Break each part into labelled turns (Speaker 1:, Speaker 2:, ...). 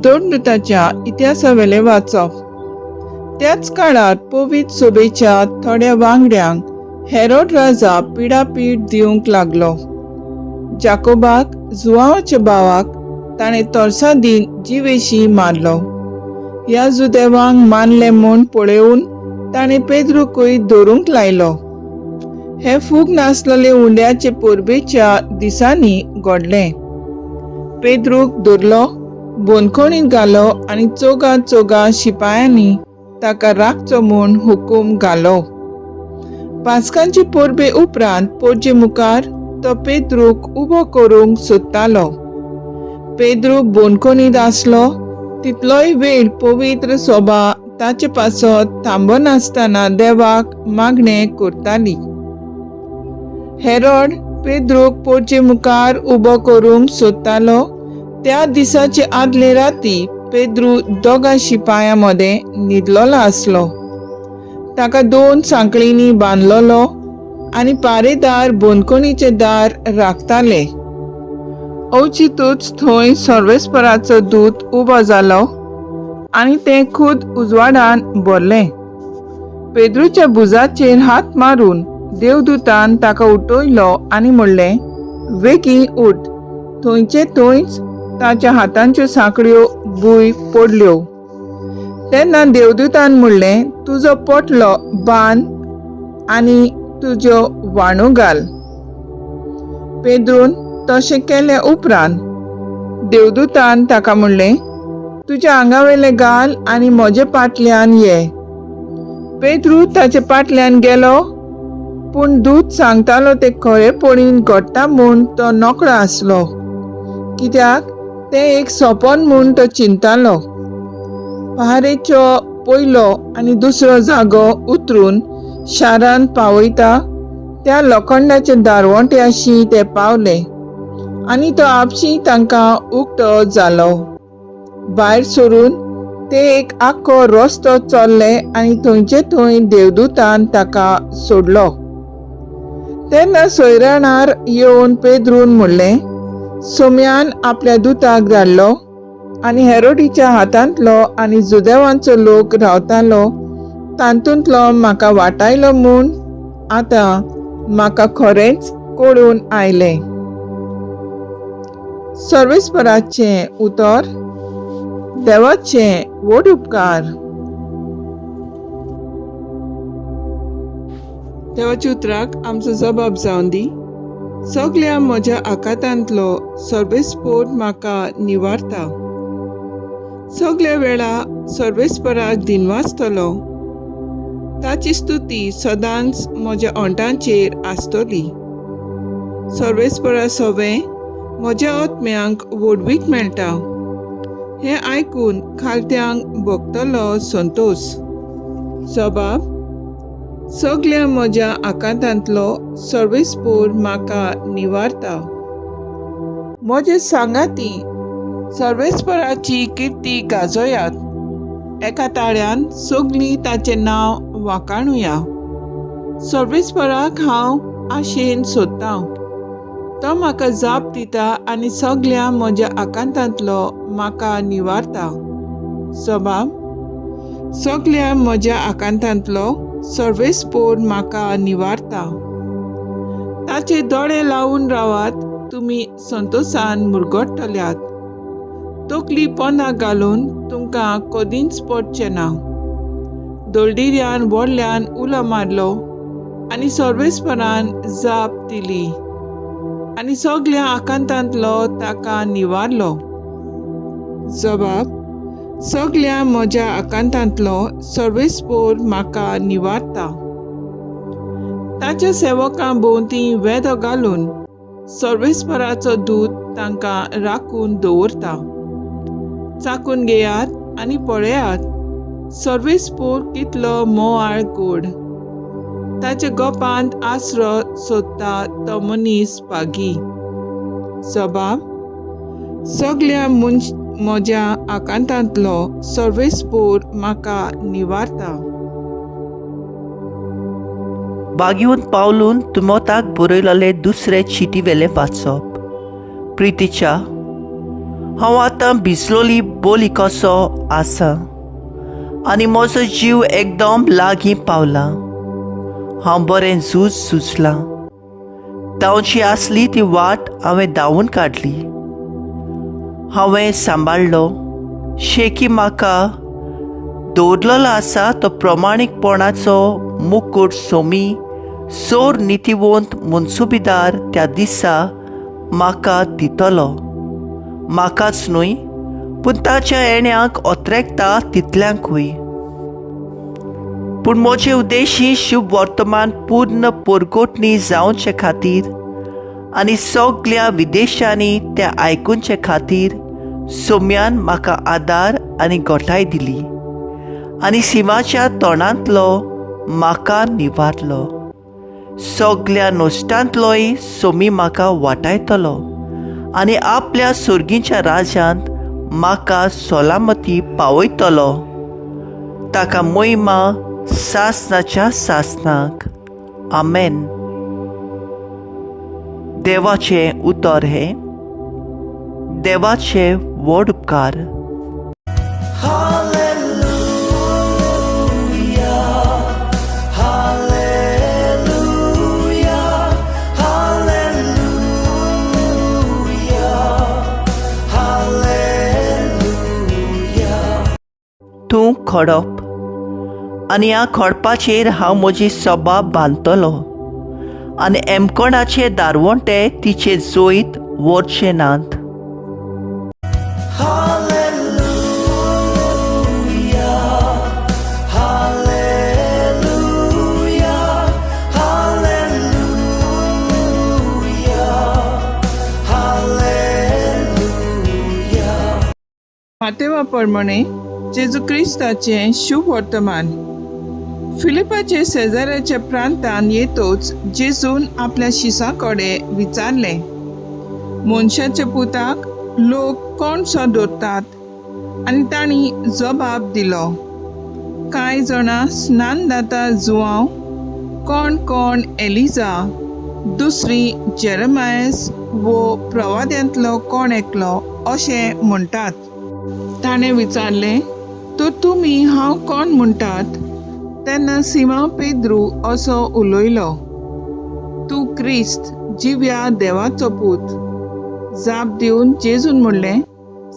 Speaker 1: दोडनुताच्या इतिहासावेले वाचप. त्याच काळार पवित्र सोबेच्या थोड्या वांगड्यांक हेरोड राजा पिडापीड दिवंक लागलो. जाकोबाक जुआवाच्या भावाक ताणें तोर्सा दिन जीवेशी मारलो. ह्या जुदेवांक मारले म्हूण पळयोवन ताणें पेद्रूकूय धरूंक लायलो. हे फूग नासलेले उंड्याचे परबेच्या दिसांनी घडलें. पेद्रूक धरलो, बोनखोणींत घालो आनी चोगा शिपायांनी ताका राखचो म्हूण हुकूम घालो. पास्कांचे परबे उपरांत पोरचे मुखार तो पेद्रूक उबो करूंक सोदतालो. पेद्रूक बोनखोणींत आसलो तितलोय वेळ पवित्र सोबा ताचे पासत थांबनासतना देवाक मागणें करताली. हेरोड पेद्रूक पोरचे मुखार उबो करूंक सोदतालो त्या दिसाचे आदले राती पेद्रू दोगा शिपायां मदें न्हिदलोलो आसलो. ताका 2 सांकळींनी बांदलोलो आनी पारेदार बोनखोणीचे दार राखताले. अवचितूच थंय सर्वेस्पराचो दूत उबो जालो आनी तें खूद उजवाडान भरलें. पेद्रूच्या भुजाचेर हात मारून देवदूतान ताका उठयलो आनी म्हणलें, वेगी उठ. थंयचे थंयच ताच्या हातांच्यो सांकळ्यो भूंय पडल्यो. तेन्ना देवदूतान म्हणलें, तुजो पोटलो बांद आनी तुज्यो वाणू घाल. पेद्रून तशें केले उपरांत देवदूतान ताका म्हणलें, तुज्या आंगावेले घाल आनी म्हजे फाटल्यान ये. पेद्रू ताचे फाटल्यान गेलो, पूण दूत सांगतालो तें खरेपणीन घडटा म्हूण तो नकळो आसलो, कित्याक तें एक सोपन म्हूण तो चिंतालो. पहारेचो पयलो आनी दुसरो जागो उतरून शारांत पावयता त्या लोखंडाचे दारवट्याशी ते पावले आनी तो आपशी तांकां उक्तो जालो. भायर सरून ते एक आख्खो रस्तो चल्ले आनी थंयचे थंय देवदूतान ताका सोडलो. तेन्ना सोयराणार येवन पेद्रून म्हणलें, सोम्यान आपल्या दुताक धाडलो आनी हेरोडीच्या हातांतलो आनी जुदेवांचो लोक रावतालो तातूंतलो म्हाका वाटायलो म्हूण आतां म्हाका खरेंच कळून आयलें. सर्वेस्पराचें उतर. देवाचें व्हड उपकार. देवाच्या उतराक आमचो जबाब जावन दी. सगळ्या म्हज्या आकांतांतलो सर्वेस्पर म्हाका निवारता. सगळ्या वेळा सर्वेस्पराक दिनवासतलो. ताची स्तुती सदांच म्हज्या ओंठांचेर आसतली. सर्वेस्परा सवें म्हज्या आत्म्यांक व्हडवीक मेळटा. हें आयकून खालत्यांक भोगतलो संतोश. जबाब. सगळ्या म्हज्या आकांतांतलो सर्वेस्पर म्हाका निवारता. म्हजे सांगाती सर्वेस्पराची किर्ती गाजोयात. एका ताळ्यान सगळीं ताचें नांव वाखाणुया. सर्वेस्पराक हांव आशेन सोदतां. तो म्हाका जाप दिता आनी सगळ्या म्हज्या आकांतांतलो म्हाका निवारता. जबाब. सगळ्या म्हज्या आकांतांतलो सर्वेस्पर म्हाका निवारता. ताचे दोळे लावून रावात, तुमी संतोशान मुरगडटल्यात. तकली पोंदाक घालून तुमकां कदींच पडचें ना. दळदिऱ्यान व्हडल्यान उलो मारलो आनी सर्वेस्परान जाप दिली आनी सगळ्या आकांतांतलो ताका निवारलो. जबाब. सगळ्या म्हज्या आकांतांतलो सर्वेस्पर म्हाका निवारता. ताच्या सेवकां भोंवती वेदो घालून सर्वेस्पराचो दूत तांकां राखून दवरता. चाकून घेयात आनी पळयात, सर्वेस्पर कितलो मोवाळ गोड. ताच्या गोपांत आसरो सोदता तो मनीस पागी. जबाब. सगळ्या म्हज्या आकांतांतलो सर्वेस्पर म्हाका निवारता.
Speaker 2: बागीवन पावलून तुमोताक बरयलेले दुसरे चिटी वेले वाचप. प्रितीच्या हांव आतां भिजलोली बोली कसो आसा आनी म्हजो जीव एकदम लागीं पावला. हांव बरें झुजलां. धांवची आसली ती वाट हांवें धांवन काडली. हांवें सांबाळलो शेकी म्हाका दवरलेलो आसा तो प्रमाणीकपणाचो मुकूट सोमी सोर नितीवंत मुनसुबीदार त्या दिसा म्हाका दितलो. म्हाकाच न्हय पूण ताच्या येण्याक ओत्रेकता तितल्यांकूय. पूण म्हजे उद्देशी शुभ वर्तमान पूर्ण परगोटणी जावचे खातीर आनी सगळ्या विदेशांनी तें आयकुचे खातीर सोम्यान म्हाका आदार आनी घोटाय दिली आनी सिमाच्या तोंडांतलो म्हाका निवारलो. सगळ्या नोश्टांतलोय सोमी म्हाका वाटायतलो आनी आपल्या सुर्गीच्या राज्यांत म्हाका सोलामती पावयतलो. ताका महिमा सासनाच्या सासनाक. आमेन. देवाचें उतर हे देवाचे व्हड उपकार. तूं खडप आनी ह्या खडपाचेर हांव म्हजी सभा बांदतलो आनी एमकोणाचे दारवंटे तिचे जोईत व्हरचे नात.
Speaker 1: मातेवा प्रमाणे जेजू क्रिस्ताचे शुभ वर्तमान. फिलिपाचे शेजाऱ्याच्या प्रांतान येतोच जेजून आपल्या शिसाकडे विचारले, मनशाच्या पुताक लोक कोण सो धरतात? आनी तांणी जबाब दिलो, कांय जाणां स्नानदाता जुआंव, कोण एलिजा, दुसरी जेरेमायस वो प्रवाद्यांतलो कोण एकलो अशें म्हणटात. ताणें विचारलें, तर तुमी हांव कोण म्हणटात? तेन्ना सिमोन पेद्रू असो उलयलो, तूं क्रिस्त जिव्या देवाचो पूत. जाप दिवन जेजून म्हणलें,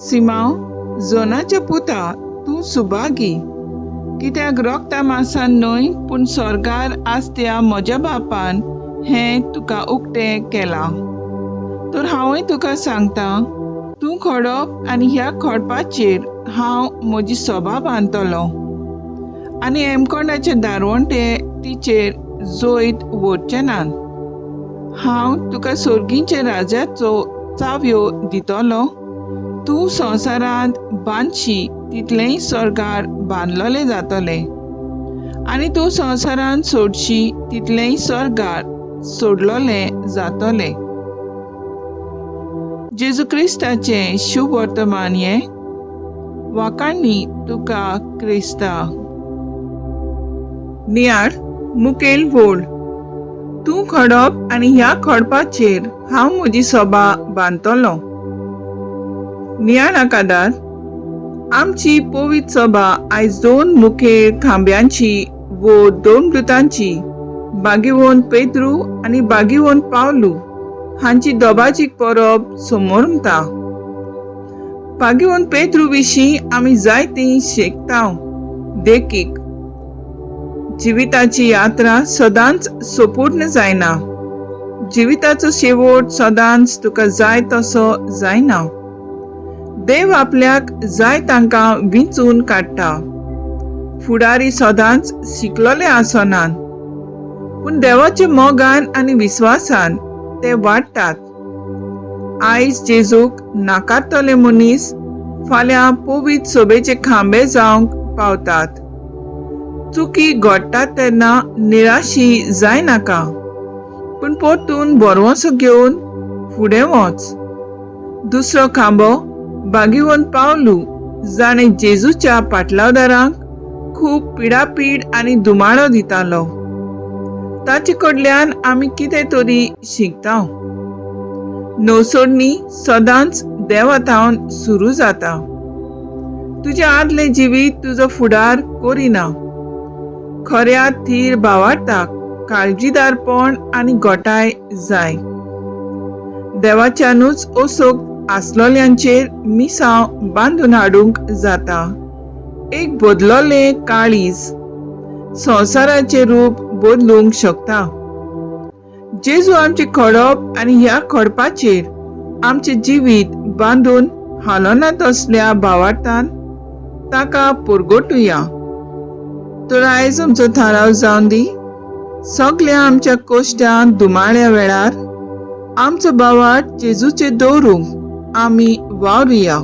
Speaker 1: सिमोन जोनाच्या पुता, तूं सुभागी, कित्याक रोगता मांसान न्हय पूण स्वर्गार आसत्या म्हज्या बापान हें तुका उक्तें केलां. तर हांवूय तुका सांगतां, तूं खडप आनी ह्या खडपाचेर हांव म्हजी सभा बांदतलो आनी एमकोणाचे दारवंटे तिचेर जोईत व्हरचे नात. हांव तुका सुर्गीच्या राज्याचो चाव्यो दितलो. तूं संवसारांत बांदशी तितलेंय स्वर्गार बांदलोलें जातलें आनी तूं संवसारांत सोडशी तितलेंय स्वर्गार सोडलोलें जातलें. जेजू क्रिस्ताचें शुभ वर्तमान हे वाकाणणी तुका क्रिस्ता. नियाळ मुखेल व्होळ. तूं खडप आनी ह्या खडपाचेर हांव म्हजी सभा बांदतलो. नियाळ आकादार. आमची पवित्र सभा आयज 2 मुखेल खांब्यांची वो 2 दुतांची, बागीवंत पेद्रू आनी बागीवंत पावलू हांची दोबाजीक परब समोरता. बागीवंत पेद्रू विशीं आमी जायतीं शिकतांव. देखीक जिविताची यात्रा सदांच सोपूर्ण जायना. जिविताचो शेवट सदांच तुका जाय तसो जायना. देव आपल्याक जाय तांकां विंचून काडटा. फुडारी सदांच शिकलोले आसनात, पूण देवाच्या मोगान आनी विस्वासान ते वाडटात. आयज जेजूक नाकारतले मनीस फाल्यां पवित्र सोबेचे खांबे जावंक पावतात. चुकी घडटात तेन्ना निराशी जाय नाका, पूण परतून बरवंसो घेवन फुडें वच. दुसरो खांबो बागीवंत पावलू जाणें जेजूच्या पाटलावदारांक खूब पिडापीड आनी दुमाळो दितालो. ताचे कडल्यान आमी कितें तरी शिकता. नवसोडणी सदांच देवातावन सुरू जाता. तुजें आदलें जिवीत तुजो फुडार कोरिना. खऱ्या थीर भावार्थाक काळजीदारपण आनी गोटाय जाय. देवाच्यानूच ओसोक आसलोल्यांचेर मिसांव बांदून हाडूंक जाता. एक बदलोलें काळीज संवसाराचें रूप बदलूंक शकता. जेजू आमचें खडप आनी ह्या खडपाचेर आमचें जिवीत बांदून हालोनात असल्या भावार्थान ताका परगटुया. तर आयज आमचो थाराव जावन दी. सगल्या आमच्या कोश्टांत दुमाळ्या वेळार आमचो भावार्थ जेजूचेर दवरूंक आमी वावरुया.